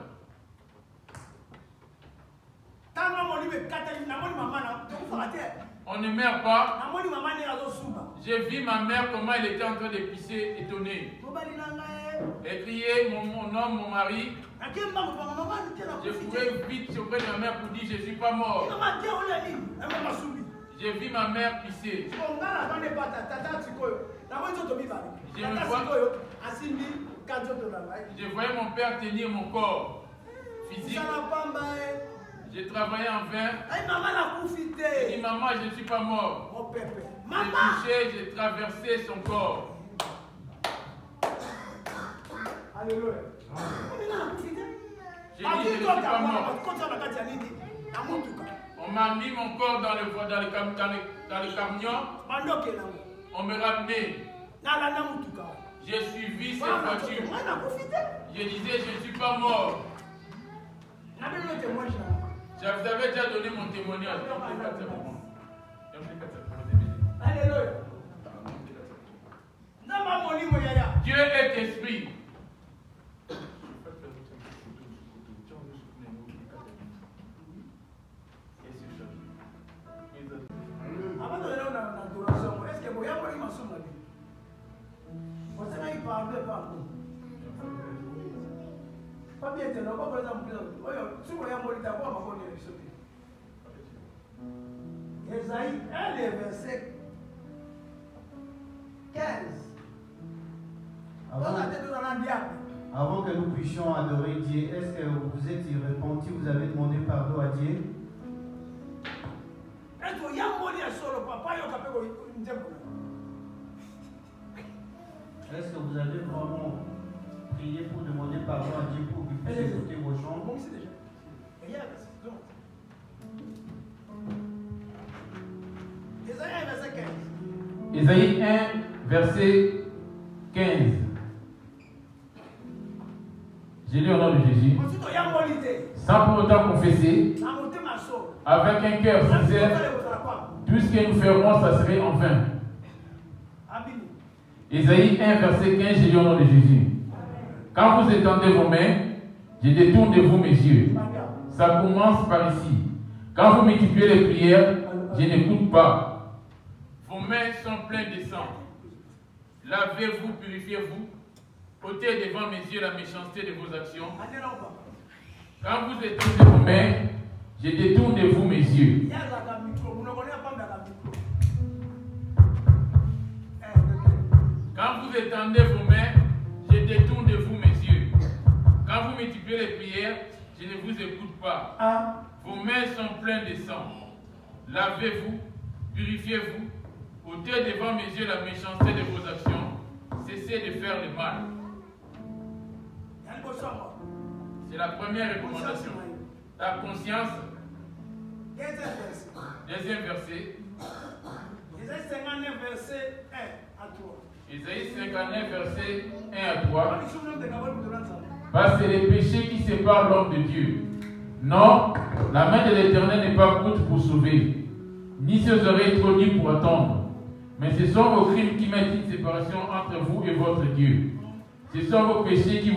On ne meurt pas. J'ai vu ma mère comment elle était en train de pisser, étonnée. Elle criait mon homme, mon mari. Je courais vite auprès de ma mère pour dire je ne suis pas mort. J'ai vu ma mère pisser. Je voyais mon père tenir mon corps physique. J'ai travaillé en vain. J'ai dit maman, je ne suis pas mort. J'ai touché, j'ai traversé son corps. Alléluia. J'ai dit je ne suis pas mort. On m'a mis mon corps dans le camion. On me ramenait. J'ai suivi cette voiture. Je disais je ne suis pas mort. Je vous avais déjà donné mon témoignage. Alléluia. Dieu est esprit. Ésaïe 1, verset 15. Avant que nous puissions adorer Dieu, est-ce que vous êtes repenti, vous avez demandé pardon à Dieu? Est-ce que vous avez vraiment prié pour demander pardon à Dieu pour qu'il puisse écouter vos chants? Ésaïe 1, verset 15. J'ai lu au nom de Jésus. Sans pour autant confesser, avec un cœur sincère, tout ce que nous ferons, ça serait en vain. Ésaïe 1, verset 15, j'ai lu au nom de Jésus. Quand vous étendez vos mains, je détourne de vous mes yeux. Ça commence par ici. Quand vous multipliez les prières, je n'écoute pas. Vos mains sont pleines de sang. Lavez-vous, purifiez-vous. Ôtez devant mes yeux la méchanceté de vos actions. Quand vous étendez vos mains, je détourne de vous mes yeux. Quand vous étendez vos mains, je détourne de vous mes yeux. Quand vous multipliez les prières, je ne vous écoute pas. Vos mains sont pleines de sang. Lavez-vous, purifiez-vous. Ôtez devant mes yeux la méchanceté de vos actions. Cessez de faire le mal. C'est la première recommandation. La conscience. Deuxième verset. Ésaïe 59, verset 1 à 3. Ésaïe 59, verset 1 à 3. Parce que c'est les péchés qui séparent l'homme de Dieu. Non, la main de l'Éternel n'est pas courte pour sauver, ni ses oreilles trop nues pour attendre. Mais ce sont vos crimes qui mettent une séparation entre vous et votre Dieu. Ce sont vos péchés qui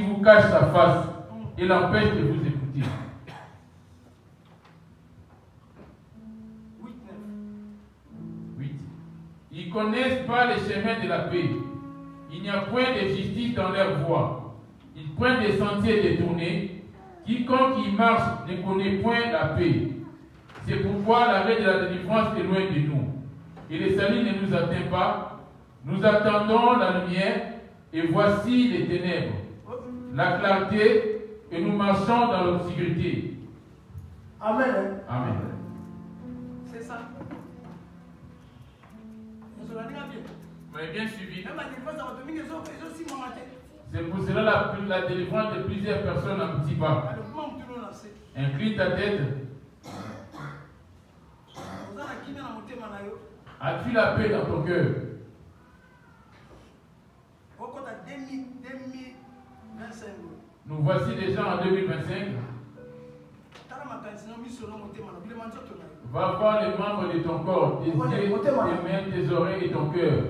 vous cachent sa face et l'empêchent de vous écouter. 8. Ils ne connaissent pas les chemins de la paix. Il n'y a point de justice dans leur voie. Ils prennent des sentiers détournés Quiconque y marche ne connaît point la paix. C'est pourquoi l'arrêt de la délivrance est loin de nous. Et le salut ne nous atteint pas. Nous attendons la lumière, et voici les ténèbres, la clarté, et nous marchons dans l'obscurité. Amen. Amen. C'est ça. Vous avez bien suivi. C'est pour cela la délivrance de plusieurs personnes en petit pas. Incline ta tête. As-tu la paix dans ton cœur? Nous voici déjà en 2025. Va voir les membres de ton corps, tes yeux, tes mains, tes oreilles et ton cœur.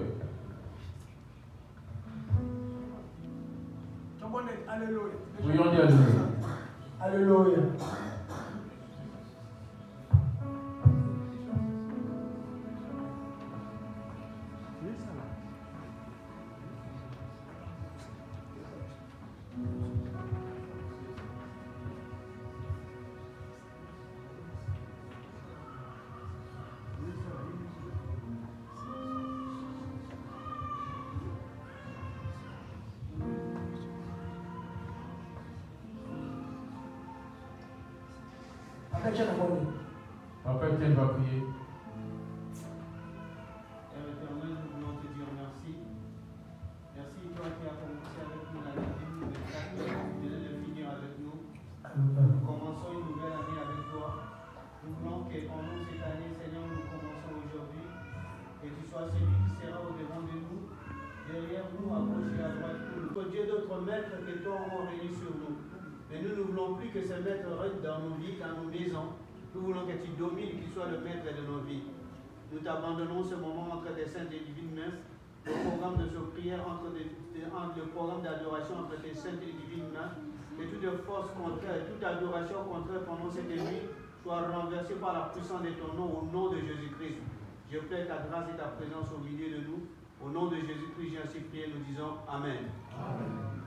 Voyons dire Alléluia. Alléluia. Papa Etienne va prier. Éternel, nous voulons te dire merci. Merci toi qui as commencé avec nous l'année 2024, tu venais de finir avec nous. Nous commençons une nouvelle année avec toi. Nous voulons que pendant cette année, Seigneur, nous commençons aujourd'hui. Que tu sois celui qui sera au devant de nous, derrière nous, à gauche et à droite. Notre Dieu, d'autres maîtres que toi ont réuni sur nous. Mais nous ne voulons plus que ces maîtres restent dans nos vies, dans nos maisons. Nous voulons que tu domines, qu'il soit le maître de nos vies. Nous t'abandonnons ce moment entre tes saintes et divines mains, le programme de ce prière, entre le programme d'adoration entre tes saintes et divines mains, et toute force contraire, toute adoration contraire pendant cette nuit soit renversée par la puissance de ton nom, au nom de Jésus-Christ. Je plaide ta grâce et ta présence au milieu de nous. Au nom de Jésus-Christ, j'ai ainsi prié, nous disons Amen. Amen.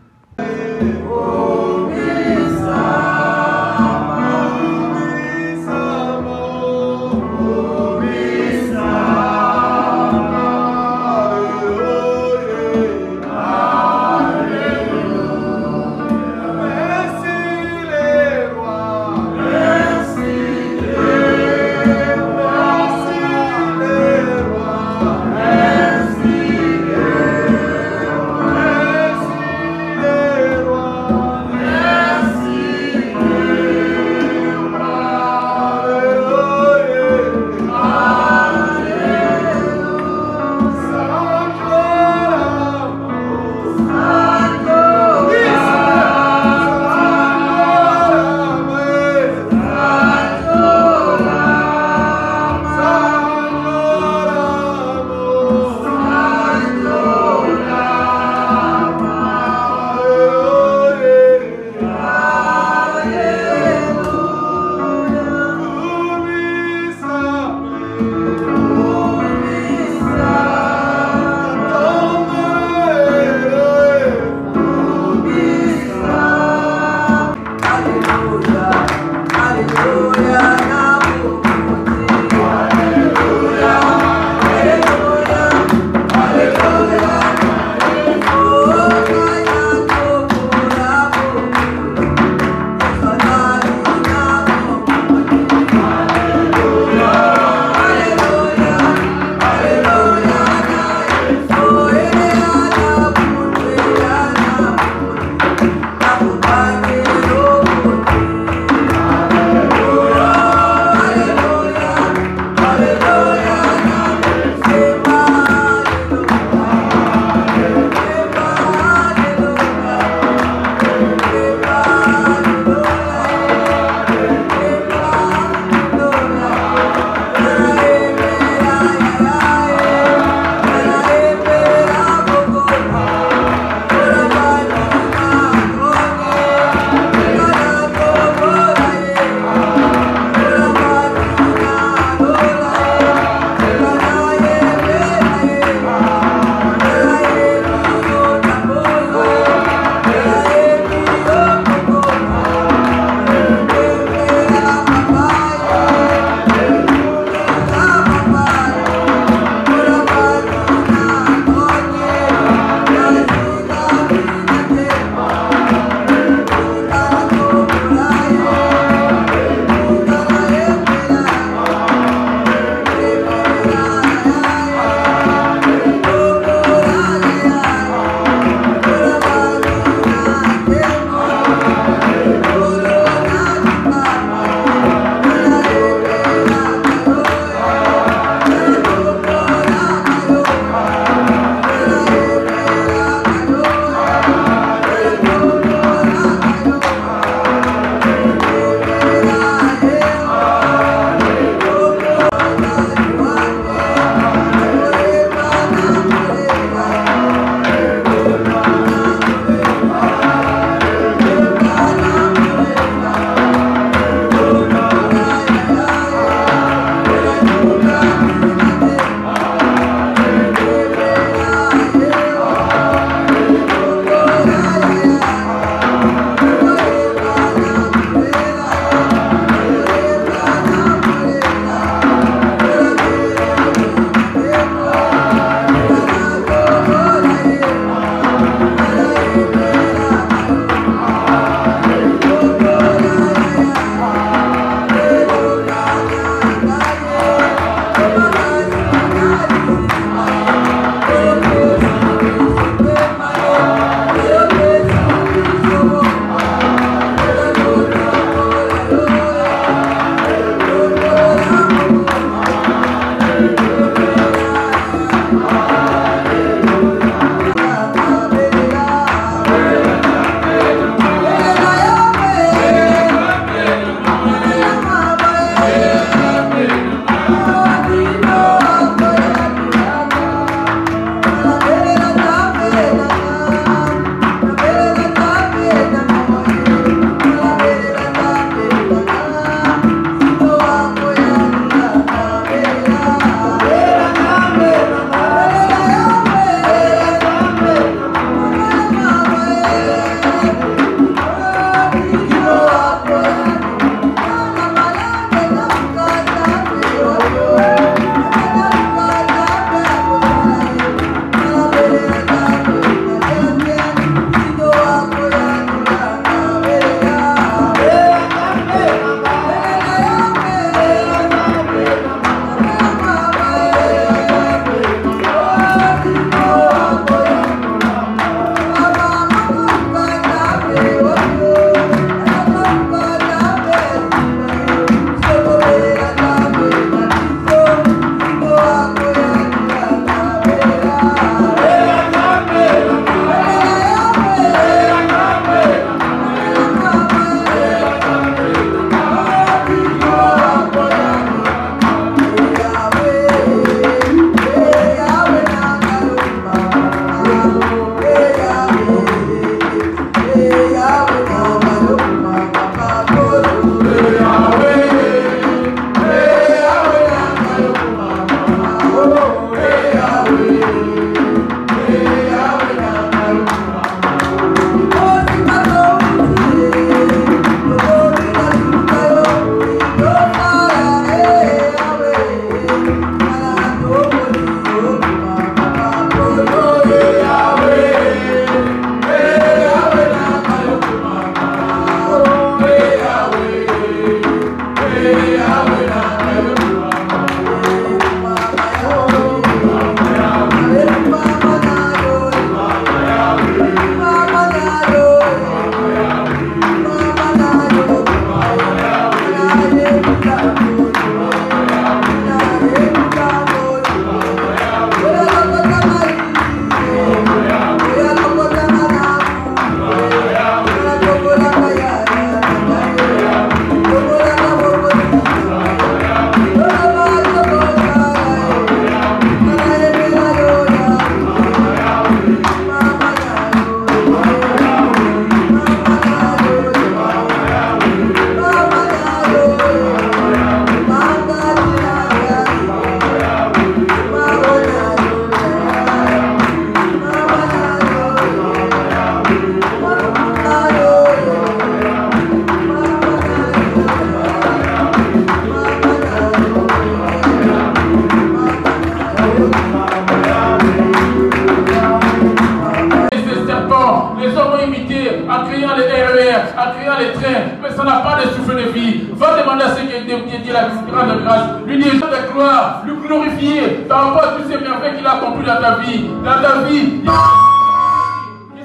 profiter en créant les RER, en créant les trains, mais ça n'a pas de souffle de vie. Va demander à ce qui est Dieu la grande grâce, lui dire de gloire, lui glorifier par rapport à tous ces merveilles qu'il a accompli dans ta vie. Dans ta vie, ils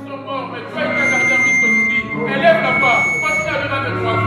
sont morts, mais tu as été gardé en vie aujourd'hui. Élève la voix, continue à donner de gloire.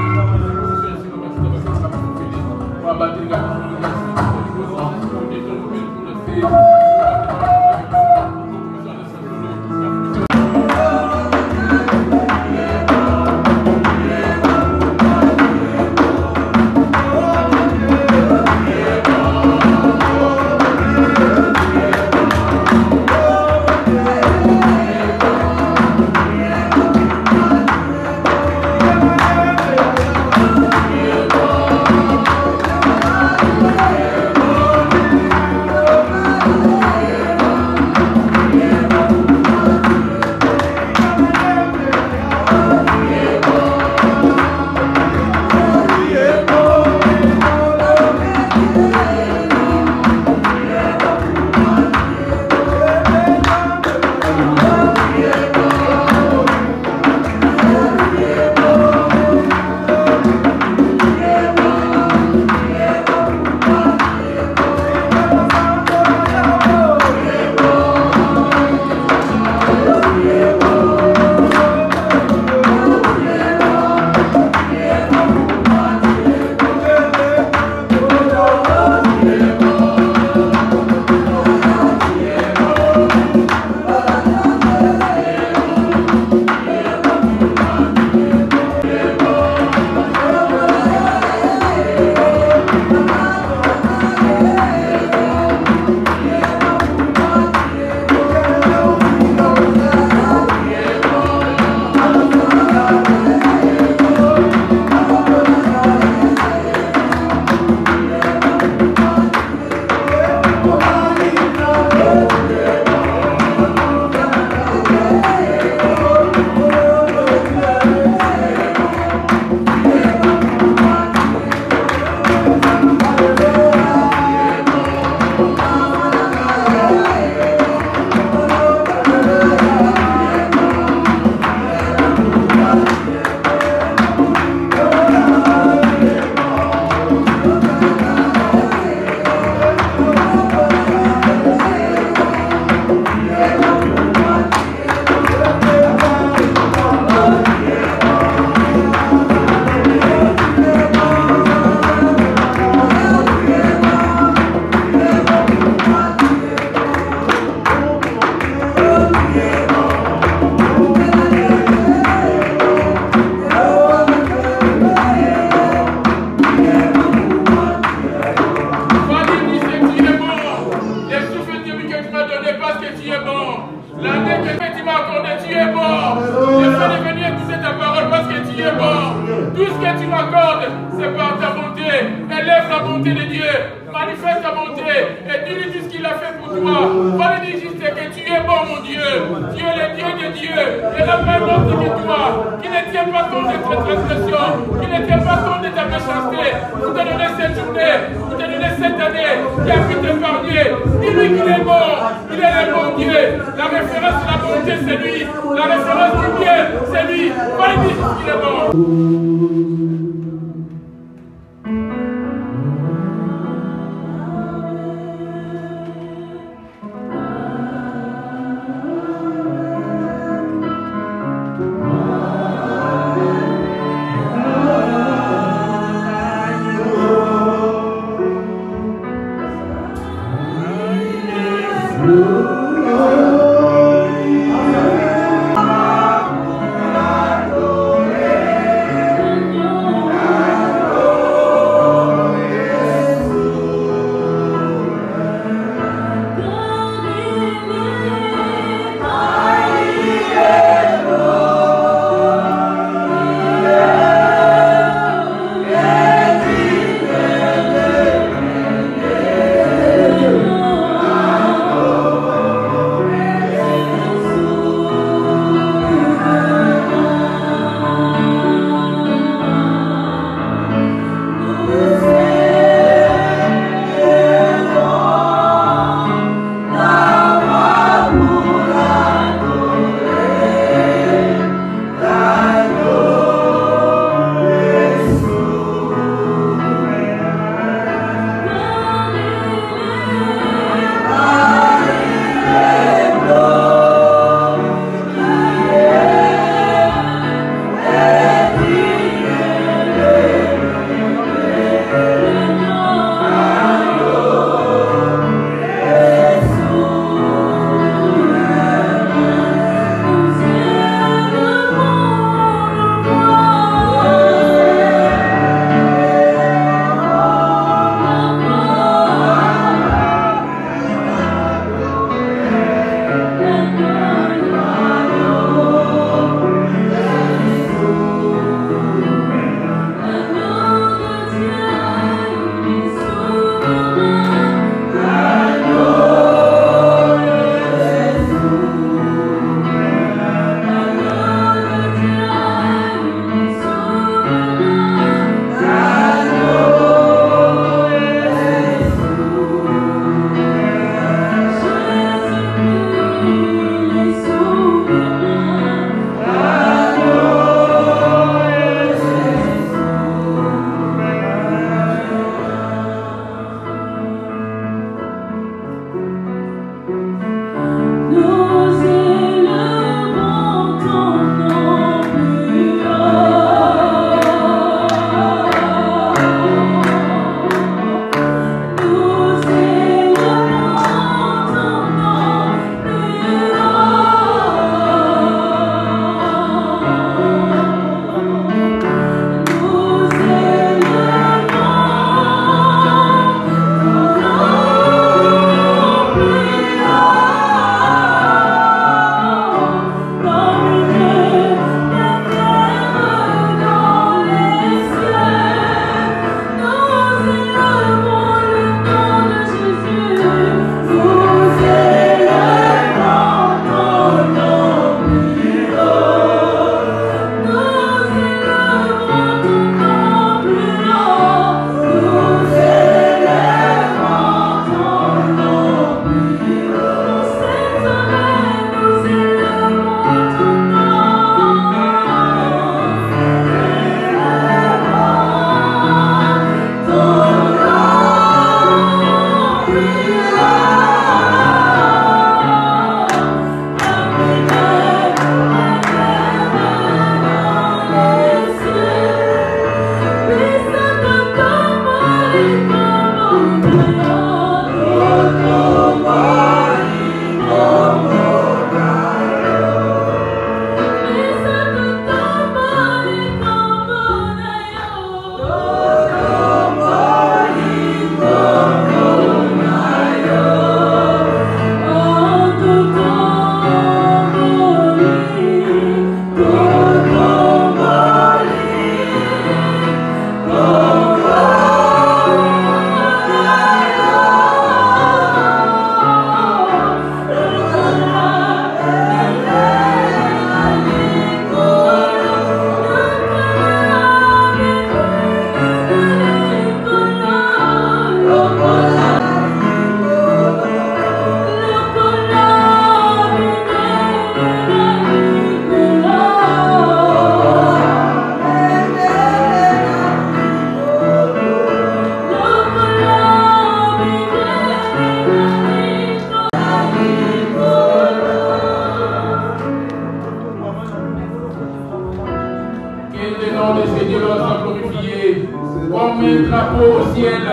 le nom de Seigneur soit glorifié. Comme un drapeau au ciel,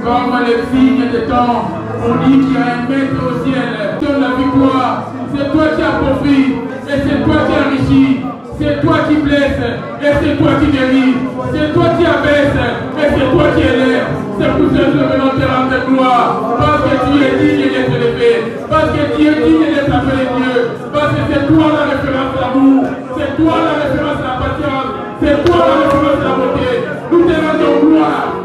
comme les signes de temps, on dit qu'il y a un maître au ciel. Donne la victoire, c'est toi qui appauvris, et c'est toi qui enrichis, c'est toi qui blesses, et c'est toi qui guéris, c'est toi qui abaisse, et c'est toi qui élèves. C'est pour ça que je veux te rendre gloire, parce que tu es digne d'être élevé, parce que tu es digne d'être appelé Dieu, parce que c'est toi la référence à l'amour, c'est toi la référence à la patience, c'est toi la référence à la beauté. Nous te rendons gloire.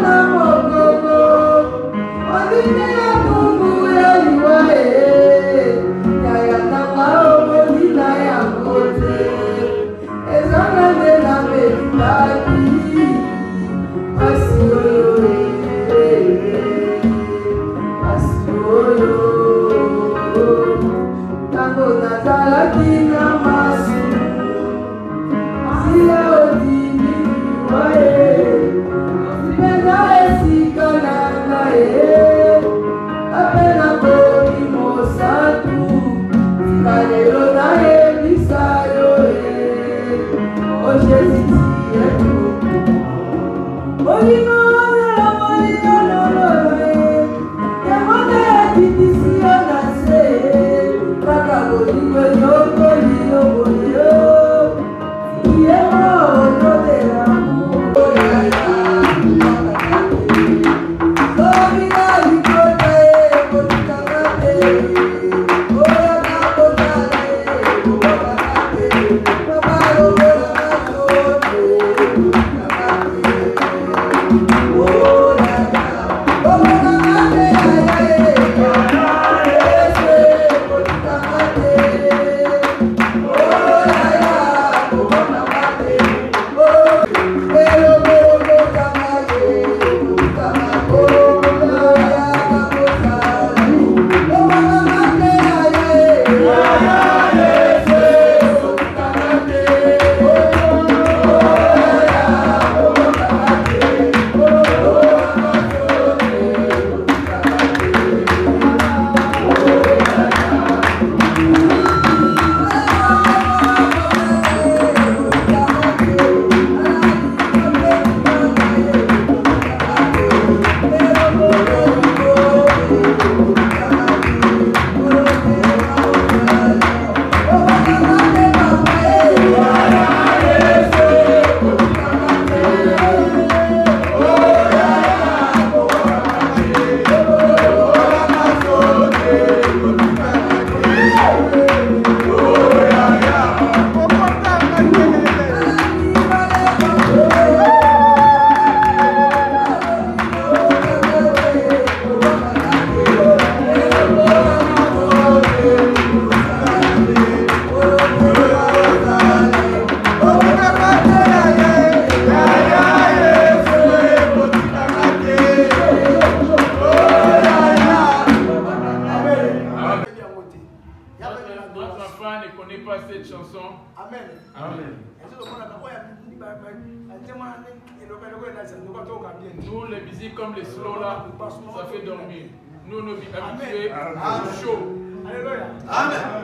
Amor, Nous, les musiques comme les slow là, ça fait dormir. Nous, nos habitués, chaud. Alléluia. Amen.